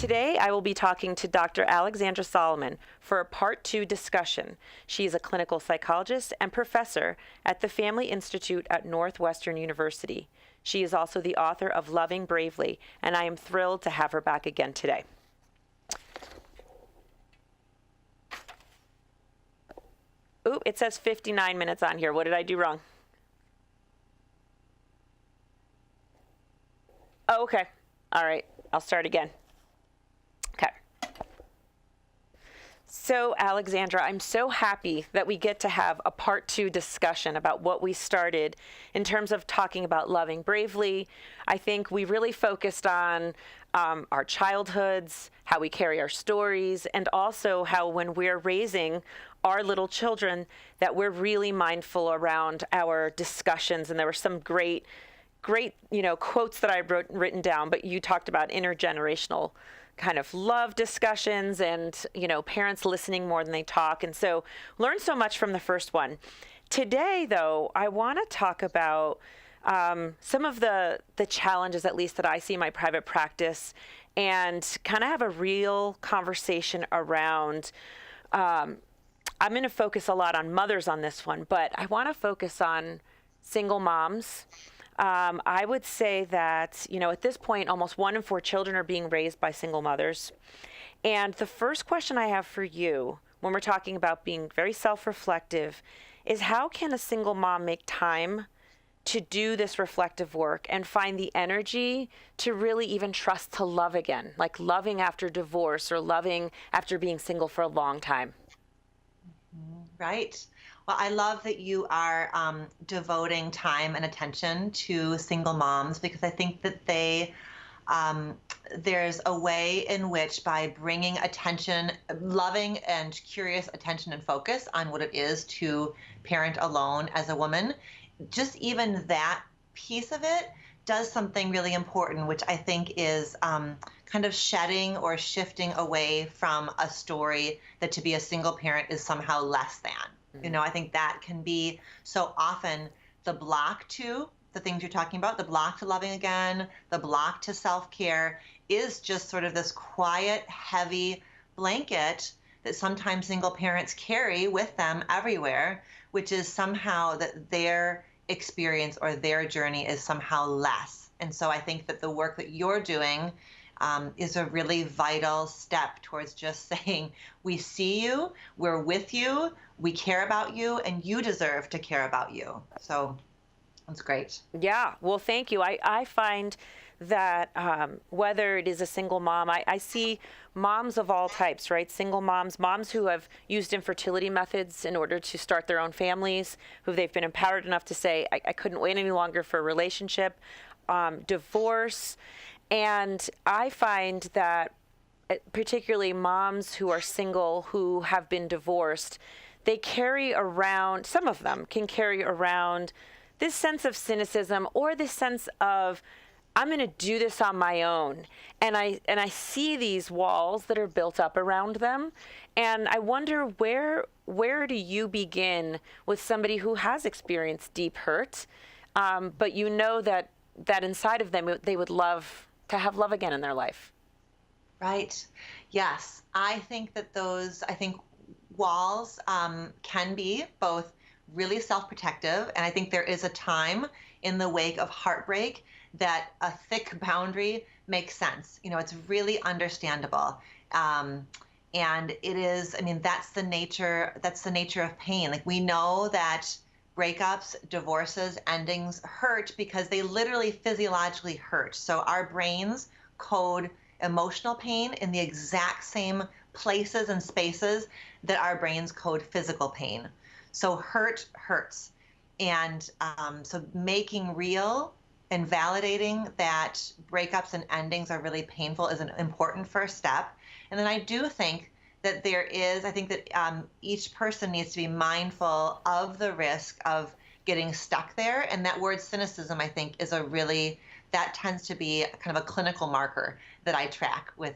Today, I will be talking to Dr. Alexandra Solomon for a Part 2 discussion. She is a clinical psychologist and professor at the Family Institute at Northwestern University. She is also the author of Loving Bravely, and I am thrilled to have her back again today. Ooh, it says 59 minutes on here. What did I do wrong? Oh, okay. All right. I'll start again. Okay. So, Alexandra, I'm so happy that we get to have a Part 2 discussion about what we started in terms of talking about loving bravely. I think we really focused on our childhoods, how we carry our stories, and also how when we're raising our little children that we're really mindful around our discussions. And there were some great, quotes that I written down, but you talked about intergenerational kind of love discussions and, parents listening more than they talk. And so learned so much from the first one. Today, though, I want to talk about some of the challenges, at least that I see in my private practice, and kind of have a real conversation around, I'm going to focus a lot on mothers on this one, but I want to focus on single moms. I would say that, at this point, almost 1 in 4 children are being raised by single mothers. And the first question I have for you, when we're talking about being very self-reflective, is how can a single mom make time to do this reflective work and find the energy to really even trust to love again, like loving after divorce or loving after being single for a long time? Right. Well, I love that you are devoting time and attention to single moms, because I think that there's a way in which, by bringing attention, loving and curious attention and focus on what it is to parent alone as a woman, just even that piece of it does something really important, which I think is kind of shedding or shifting away from a story that to be a single parent is somehow less than. I think that can be so often the block to the things you're talking about, the block to loving again, the block to self-care is just sort of this quiet, heavy blanket that sometimes single parents carry with them everywhere, which is somehow that their experience or their journey is somehow less. And so I think that the work that you're doing is a really vital step towards just saying, we see you, we're with you, we care about you, and you deserve to care about you. So that's great. Yeah, well, thank you. I find that whether it is a single mom, I see moms of all types, right? Single moms, moms who have used infertility methods in order to start their own families, who they've been empowered enough to say, I couldn't wait any longer for a relationship, divorce. And I find that particularly moms who are single, who have been divorced, they carry around, some of them can carry around this sense of cynicism or this sense of, I'm going to do this on my own. And I see these walls that are built up around them. And I wonder where do you begin with somebody who has experienced deep hurt, but that inside of them, they would love to have love again in their life. Right. Yes. I think walls can be both really self-protective, and I think there is a time in the wake of heartbreak that a thick boundary makes sense. It's really understandable. And it is, that's the nature of pain. Like, we know that breakups, divorces, endings hurt because they literally physiologically hurt. So our brains code emotional pain in the exact same places and spaces that our brains code physical pain. So hurt hurts. And so making real and validating that breakups and endings are really painful is an important first step. And then I do think that I think that each person needs to be mindful of the risk of getting stuck there. And that word cynicism, I think, that tends to be kind of a clinical marker that I track with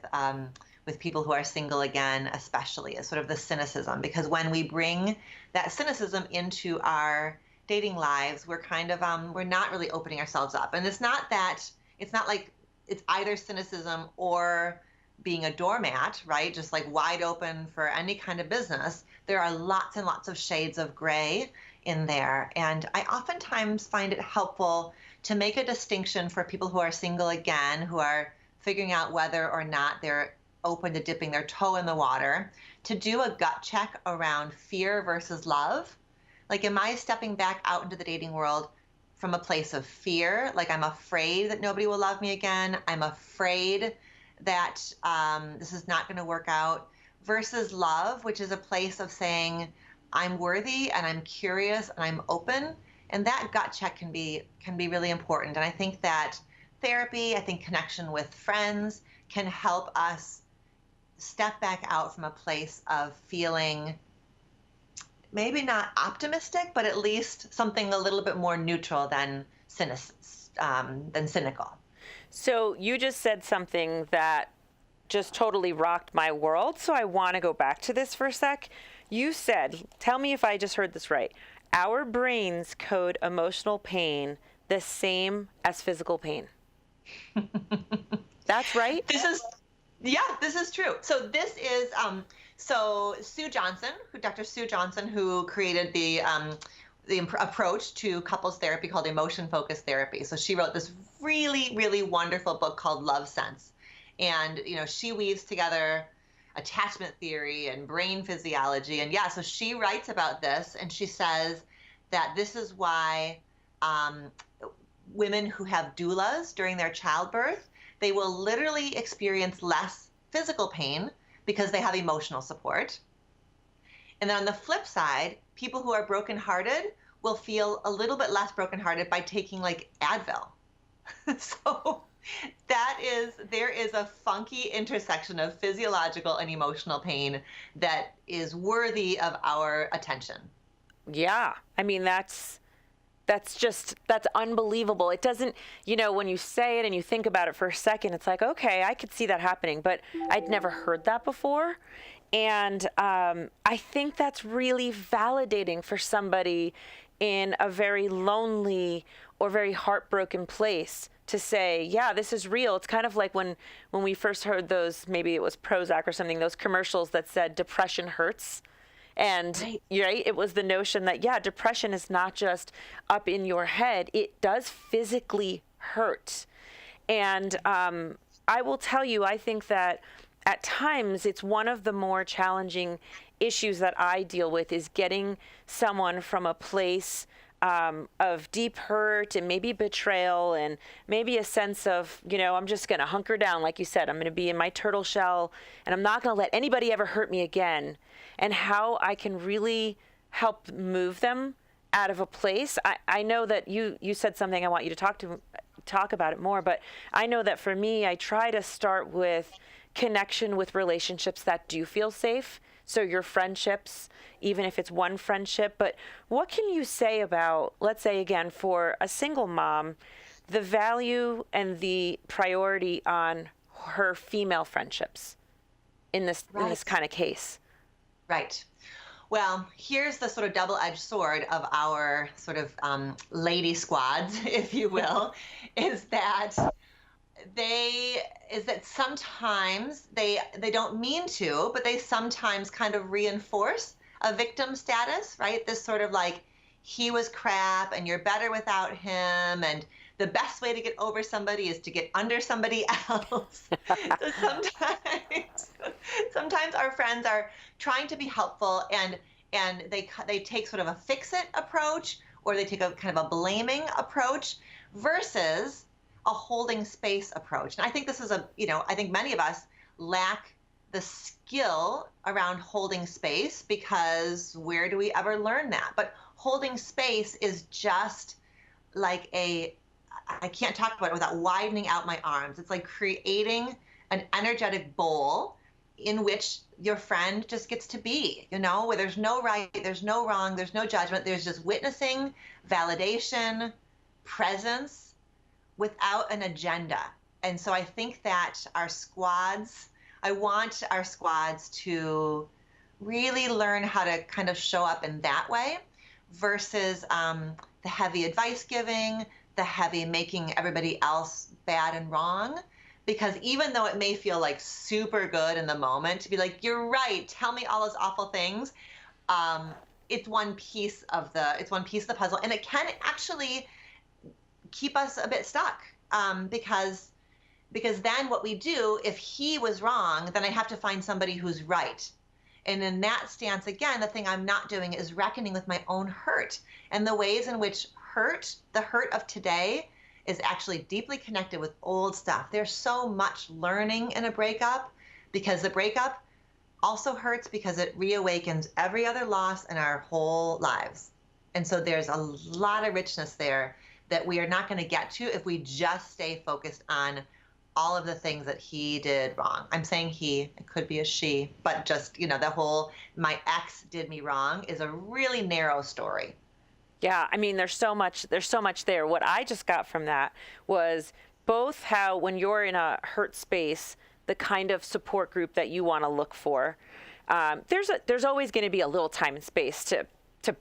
people who are single again, especially, is sort of the cynicism. Because when we bring that cynicism into our dating lives, we're kind of, we're not really opening ourselves up. And it's not like it's either cynicism or being a doormat, right? Just like wide open for any kind of business. There are lots and lots of shades of gray in there. And I oftentimes find it helpful to make a distinction for people who are single again, who are figuring out whether or not they're open to dipping their toe in the water, to do a gut check around fear versus love. Like, am I stepping back out into the dating world from a place of fear? Like, I'm afraid that nobody will love me again. I'm afraid that this is not going to work out, versus love, which is a place of saying, I'm worthy and I'm curious and I'm open. And that gut check can be really important. And I think that therapy, I think connection with friends can help us step back out from a place of feeling maybe not optimistic, but at least something a little bit more neutral than cynical. So you just said something that just totally rocked my world. So I want to go back to this for a sec. You said, tell me if I just heard this right. Our brains code emotional pain the same as physical pain. That's right? This is true. So this is, so Dr. Sue Johnson, who created the approach to couples therapy called emotion-focused therapy. So she wrote this really, really wonderful book called Love Sense. And, she weaves together attachment theory and brain physiology. And so she writes about this, and she says that this is why women who have doulas during their childbirth, they will literally experience less physical pain because they have emotional support. And then on the flip side, people who are brokenhearted will feel a little bit less brokenhearted by taking like Advil. So there is a funky intersection of physiological and emotional pain that is worthy of our attention. Yeah. I mean, that's unbelievable. It doesn't, when you say it and you think about it for a second, it's like, okay, I could see that happening, but I'd never heard that before. And I think that's really validating for somebody in a very lonely or very heartbroken place to say, yeah, this is real. It's kind of like when we first heard those, maybe it was Prozac or something, those commercials that said depression hurts. And right. It was the notion that, depression is not just up in your head. It does physically hurt. And I will tell you, I think that at times it's one of the more challenging issues that I deal with is getting someone from a place of deep hurt and maybe betrayal and maybe a sense of, I'm just going to hunker down. Like you said, I'm going to be in my turtle shell and I'm not going to let anybody ever hurt me again. And how I can really help move them out of a place. I know that you said something, I want you to talk about it more, but I know that for me, I try to start with connection with relationships that do feel safe. So your friendships, even if it's one friendship, but what can you say about, let's say again, for a single mom, the value and the priority on her female friendships in this kind of case? Right. Well, here's the sort of double-edged sword of our sort of lady squads, if you will, is that sometimes they don't mean to, but they sometimes kind of reinforce a victim status, right? This sort of like, he was crap and you're better without him, and the best way to get over somebody is to get under somebody else. So sometimes our friends are trying to be helpful and they take sort of a fix-it approach, or they take a kind of a blaming approach versus a holding space approach. And I think this is I think many of us lack the skill around holding space, because where do we ever learn that? But holding space is just like I can't talk about it without widening out my arms. It's like creating an energetic bowl in which your friend just gets to be, where there's no right, there's no wrong, there's no judgment. There's just witnessing, validation, presence without an agenda. And so I think that I want our squads to really learn how to kind of show up in that way versus the heavy advice giving, the heavy making everybody else bad and wrong, Because even though it may feel like super good in the moment to be like, you're right, tell me all those awful things, um, it's one piece of the puzzle, and it can actually keep us a bit stuck, because then what we do, if he was wrong, then I have to find somebody who's right. And in that stance, again, the thing I'm not doing is reckoning with my own hurt and the ways in which the hurt of today, is actually deeply connected with old stuff. There's so much learning in a breakup, because the breakup also hurts because it reawakens every other loss in our whole lives. And so there's a lot of richness there that we are not going to get to if we just stay focused on all of the things that he did wrong. I'm saying he, it could be a she, but just, the whole my ex did me wrong is a really narrow story. Yeah, I mean, there's so much there. What I just got from that was both how when you're in a hurt space, the kind of support group that you want to look for. There's always going to be a little time and space to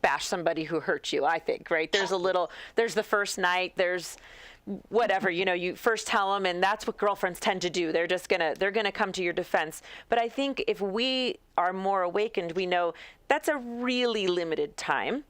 bash somebody who hurt you, I think, right? There's the first night, there's whatever, you first tell them, and that's what girlfriends tend to do. They're gonna come to your defense. But I think if we are more awakened, we know that's a really limited time.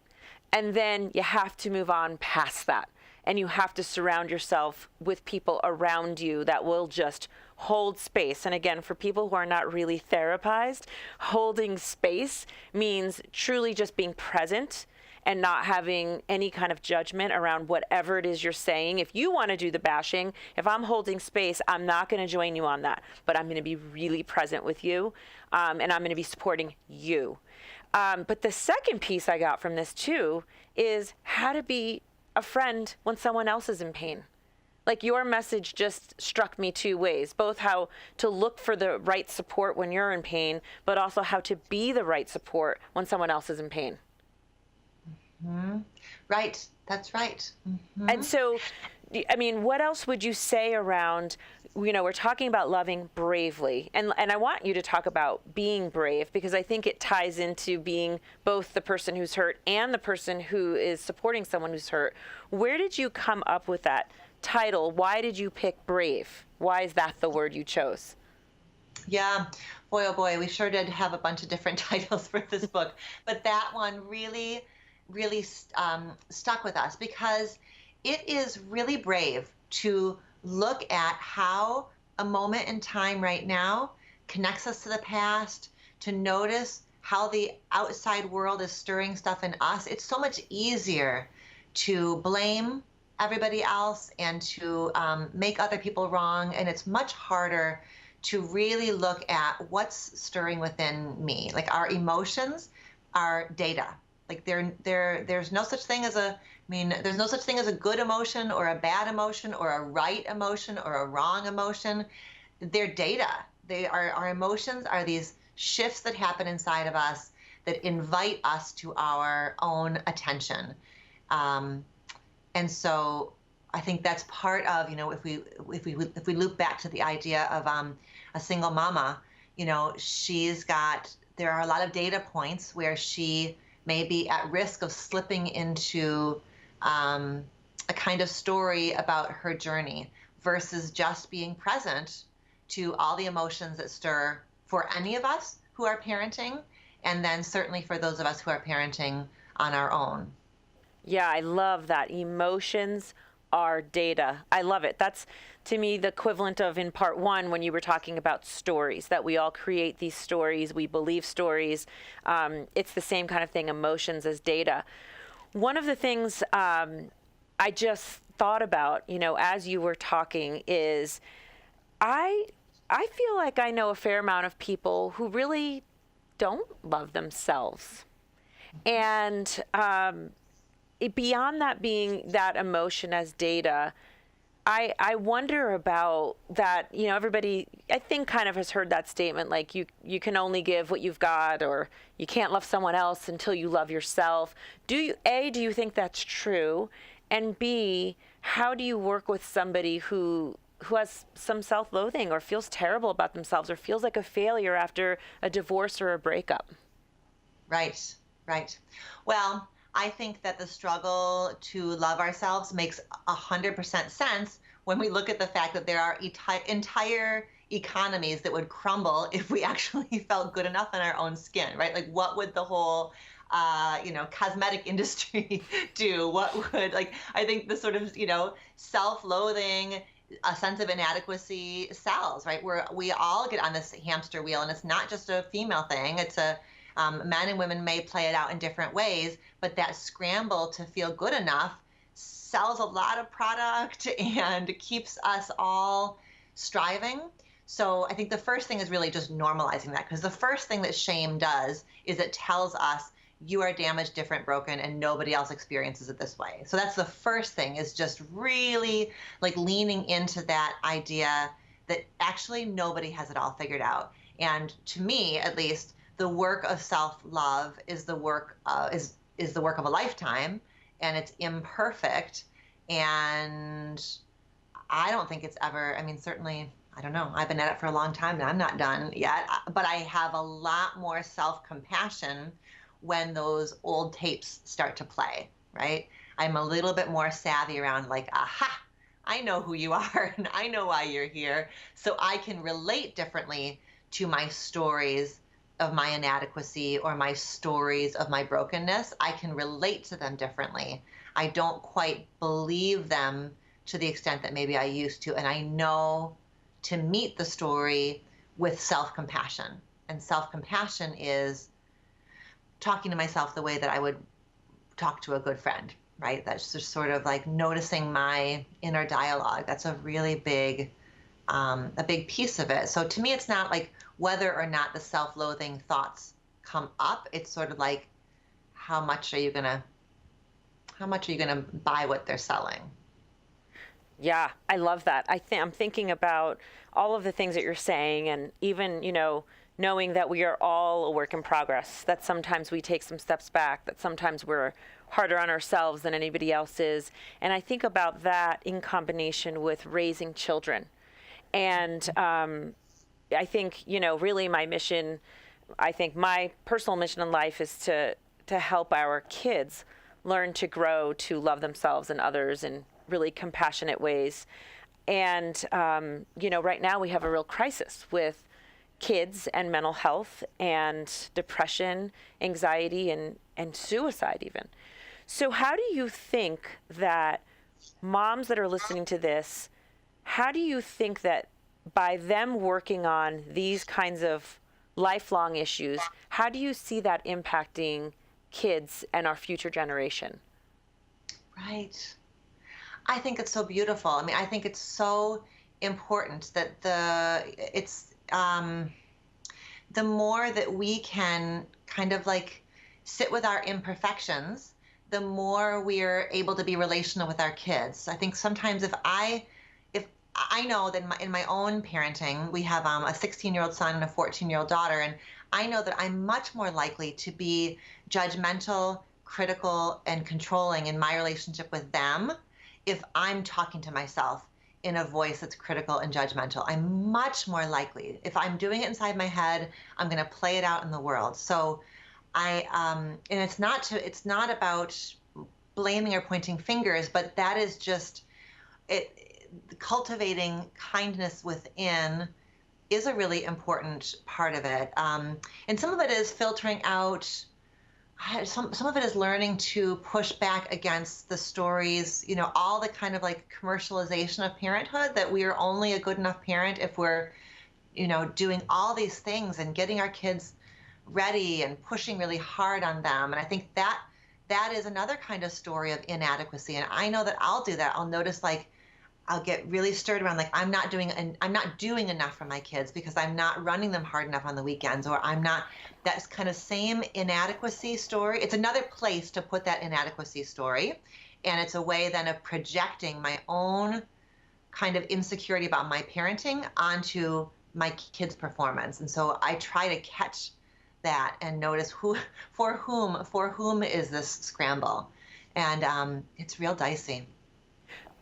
And then you have to move on past that. And you have to surround yourself with people around you that will just hold space. And again, for people who are not really therapized, holding space means truly just being present and not having any kind of judgment around whatever it is you're saying. If you want to do the bashing, if I'm holding space, I'm not going to join you on that. But I'm going to be really present with you, and I'm going to be supporting you. But the second piece I got from this too is how to be a friend when someone else is in pain. Like, your message just struck me two ways, both how to look for the right support when you're in pain, but also how to be the right support when someone else is in pain. Mm-hmm. Right. That's right. Mm-hmm. And so, I mean, what else would you say around, we're talking about loving bravely, and I want you to talk about being brave, because I think it ties into being both the person who's hurt and the person who is supporting someone who's hurt. Where did you come up with that title? Why did you pick brave? Why is that the word you chose? Yeah, boy, oh boy, we sure did have a bunch of different titles for this book, but that one really stuck with us, because it is really brave to look at how a moment in time right now connects us to the past, to notice how the outside world is stirring stuff in us. It's so much easier to blame everybody else and to make other people wrong, and it's much harder to really look at what's stirring within me. Like, our emotions are data. Like, there's no such thing as there's no such thing as a good emotion or a bad emotion or a right emotion or a wrong emotion. They're data. Our emotions are these shifts that happen inside of us that invite us to our own attention. And so I think that's part of, if we loop back to the idea of a single mama, there are a lot of data points where she may be at risk of slipping into a kind of story about her journey, versus just being present to all the emotions that stir for any of us who are parenting, and then certainly for those of us who are parenting on our own. Yeah, I love that. Emotions are data. I love it. That's, to me, the equivalent of in part one when you were talking about stories, that we all create these stories, we believe stories. It's the same kind of thing, emotions as data. One of the things I just thought about, as you were talking, is I feel like I know a fair amount of people who really don't love themselves. And beyond that being that emotion as data, I wonder about that. Everybody, I think, kind of has heard that statement, like you can only give what you've got, or you can't love someone else until you love yourself. Do you think that's true? And B, how do you work with somebody who has some self-loathing or feels terrible about themselves or feels like a failure after a divorce or a breakup? Right. Well, I think that the struggle to love ourselves makes 100% sense when we look at the fact that there are entire economies that would crumble if we actually felt good enough in our own skin, right? Like, what would the whole cosmetic industry do? What would, like, I think the sort of, self-loathing, a sense of inadequacy sells, right? Where we all get on this hamster wheel, and it's not just a female thing. It's a men and women may play it out in different ways, but that scramble to feel good enough sells a lot of product and keeps us all striving. So I think the first thing is really just normalizing that, because the first thing that shame does is it tells us you are damaged, different, broken, and nobody else experiences it this way. So that's the first thing, is just really like leaning into that idea that actually nobody has it all figured out. And to me, at least, the work of self-love is the work is the work of a lifetime, and it's imperfect. And I don't think it's ever, I mean, certainly, I don't know, I've been at it for a long time and I'm not done yet, but I have a lot more self-compassion when those old tapes start to play, right? I'm a little bit more savvy around, like, aha, I know who you are and I know why you're here. So I can relate differently to my stories of my inadequacy or my stories of my brokenness. I can relate to them differently. I don't quite believe them to the extent that maybe I used to. And I know to meet the story with self-compassion. And self-compassion is talking to myself the way that I would talk to a good friend, right? That's just sort of like noticing my inner dialogue. That's a really big, a big piece of it. So to me, it's not like whether or not the self-loathing thoughts come up. It's sort of like, how much are you gonna buy what they're selling? Yeah, I love that. I'm thinking about all of the things that you're saying, and even, knowing that we are all a work in progress, that sometimes we take some steps back, that sometimes we're harder on ourselves than anybody else is. And I think about that in combination with raising children. And I think, really my mission, I think my personal mission in life is to help our kids learn to grow, to love themselves and others in really compassionate ways. And, right now we have a real crisis with kids and mental health and depression, anxiety, and suicide even. So how do you think that moms that are listening to this, how do you think that by them working on these kinds of lifelong issues, how do you see that impacting kids and our future generation? Right. I think it's so beautiful. I mean, I think it's so important that the more that we can kind of like sit with our imperfections, the more we're able to be relational with our kids. I think sometimes if I know that in my own parenting, we have a 16-year-old son and a 14-year-old daughter, and I know that I'm much more likely to be judgmental, critical, and controlling in my relationship with them if I'm talking to myself in a voice that's critical and judgmental. I'm much more likely. If I'm doing it inside my head, I'm going to play it out in the world. So and it's not about blaming or pointing fingers, but that is just it. Cultivating kindness within is a really important part of it. And some of it is filtering out, some of it is learning to push back against the stories, all the kind of like commercialization of parenthood, that we are only a good enough parent if we're, doing all these things and getting our kids ready and pushing really hard on them. And I think that is another kind of story of inadequacy. And I know that I'll do that. I'll notice, like, I'll get really stirred around, like, I'm not doing enough for my kids because I'm not running them hard enough on the weekends, or I'm not, that's kind of same inadequacy story. It's another place to put that inadequacy story. And it's a way then of projecting my own kind of insecurity about my parenting onto my kids' performance. And so I try to catch that and notice for whom is this scramble. And it's real dicey.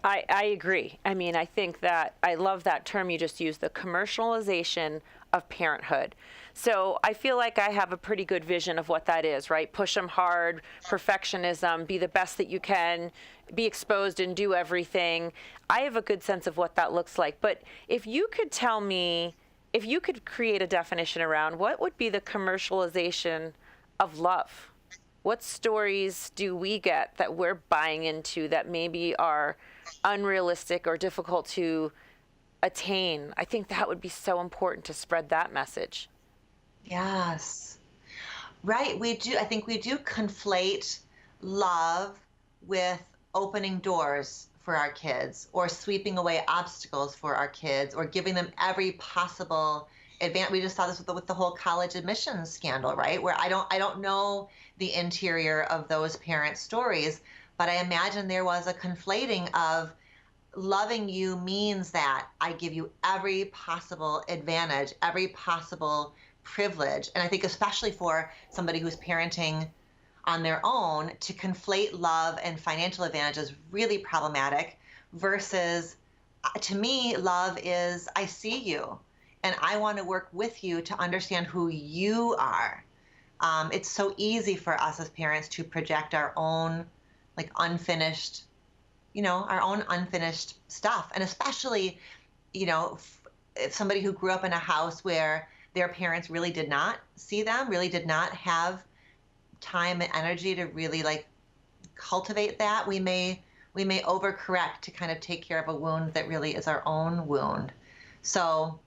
I agree. I mean, I think that I love that term you just used, the commercialization of parenthood. So I feel like I have a pretty good vision of what that is, right? Push them hard, perfectionism, be the best that you can, be exposed and do everything. I have a good sense of what that looks like. But if you could tell me, if you could create a definition around what would be the commercialization of love? What stories do we get that we're buying into that maybe are unrealistic or difficult to attain? I think that would be so important to spread that message. Yes. Right. We do. I think we do conflate love with opening doors for our kids or sweeping away obstacles for our kids or giving them every possible advantage. We just saw this with the whole college admissions scandal, right? Where I don't know the interior of those parents' stories, but I imagine there was a conflating of loving you means that I give you every possible advantage, every possible privilege. And I think, especially for somebody who's parenting on their own, to conflate love and financial advantage is really problematic. Versus, to me, love is I see you and I want to work with you to understand who you are. It's so easy for us as parents to project our own, like, unfinished, our own unfinished stuff. And especially, if somebody who grew up in a house where their parents really did not see them, really did not have time and energy to really like cultivate that, we may overcorrect to kind of take care of a wound that really is our own wound. So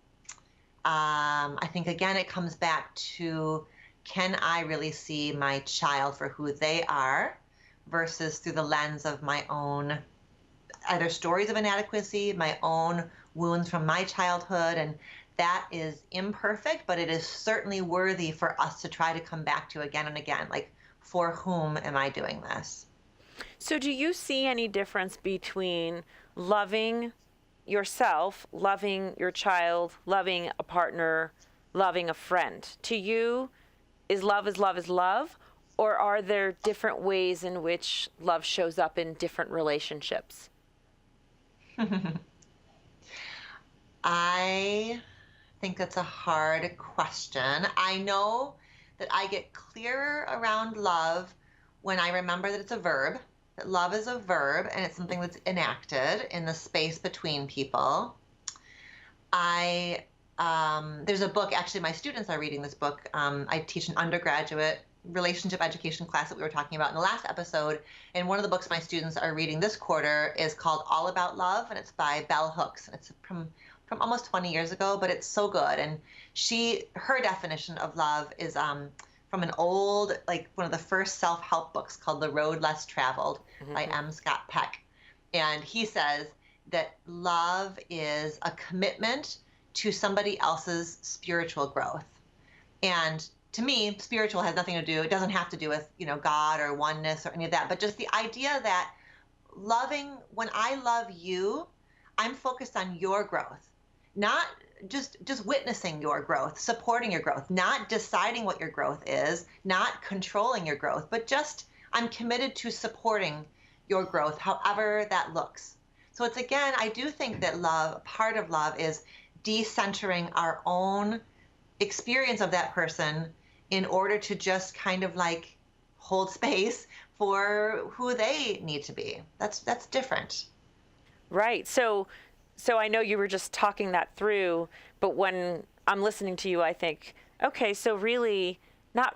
I think, again, it comes back to, can I really see my child for who they are versus through the lens of my own either stories of inadequacy, my own wounds from my childhood. And that is imperfect, but it is certainly worthy for us to try to come back to again and again. Like, for whom am I doing this? So, do you see any difference between loving yourself, loving your child, loving a partner, loving a friend? To you, is love is love is love? Or are there different ways in which love shows up in different relationships? I think that's a hard question. I know that I get clearer around love when I remember that it's a verb, that love is a verb and it's something that's enacted in the space between people. I There's a book, actually, my students are reading this book. I teach an undergraduate relationship education class that we were talking about in the last episode. And one of the books my students are reading this quarter is called All About Love, and it's by Bell Hooks. And it's from almost 20 years ago, but it's so good. And her definition of love is from an old, like one of the first self-help books called The Road Less Traveled by M. Scott Peck. And he says that love is a commitment to somebody else's spiritual growth. And to me, spiritual has nothing to do, it doesn't have to do with, God or oneness or any of that, but just the idea that when I love you, I'm focused on your growth, not just witnessing your growth, supporting your growth, not deciding what your growth is, not controlling your growth, but just I'm committed to supporting your growth, however that looks. So it's, again, I do think that part of love is decentering our own experience of that person in order to just kind of like hold space for who they need to be. That's different. Right. So I know you were just talking that through, but when I'm listening to you, I think, okay, so really not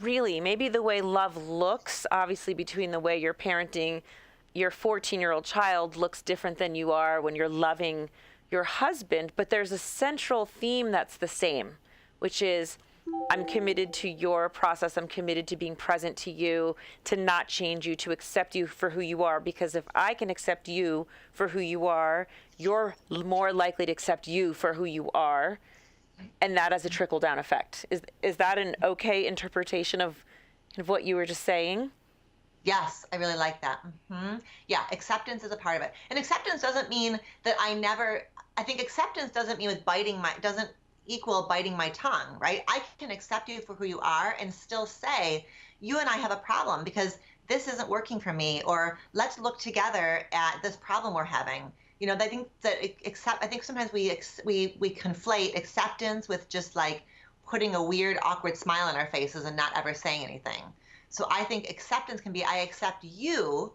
really. Maybe the way love looks, obviously, between the way you're parenting your 14-year-old child looks different than you are when you're loving your husband, but there's a central theme that's the same, which is I'm committed to your process. I'm committed to being present to you, to not change you, to accept you for who you are. Because if I can accept you for who you are, you're more likely to accept you for who you are. And that has a trickle-down effect. Is that an okay interpretation of what you were just saying? Yes, I really like that. Yeah, acceptance is a part of it. And acceptance doesn't mean that I think acceptance doesn't mean doesn't equal biting my tongue, right? I can accept you for who you are and still say, you and I have a problem, because this isn't working for me, or let's look together at this problem we're having. I think that I think sometimes we conflate acceptance with just like putting a weird, awkward smile on our faces and not ever saying anything. So I think acceptance can be, I accept you,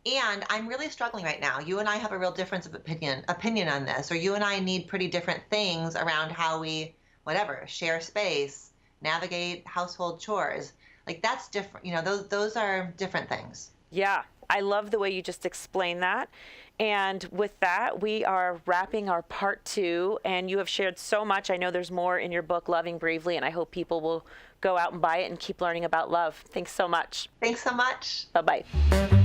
and I'm really struggling right now. You and I have a real difference of opinion on this, or you and I need pretty different things around how we, whatever, share space, navigate household chores. Like that's different. Those are different things. Yeah, I love the way you just explained that. And with that, we are wrapping our part 2, and you have shared so much. I know there's more in your book, Loving Bravely, and I hope people will go out and buy it and keep learning about love. Thanks so much. Thanks so much. Bye-bye.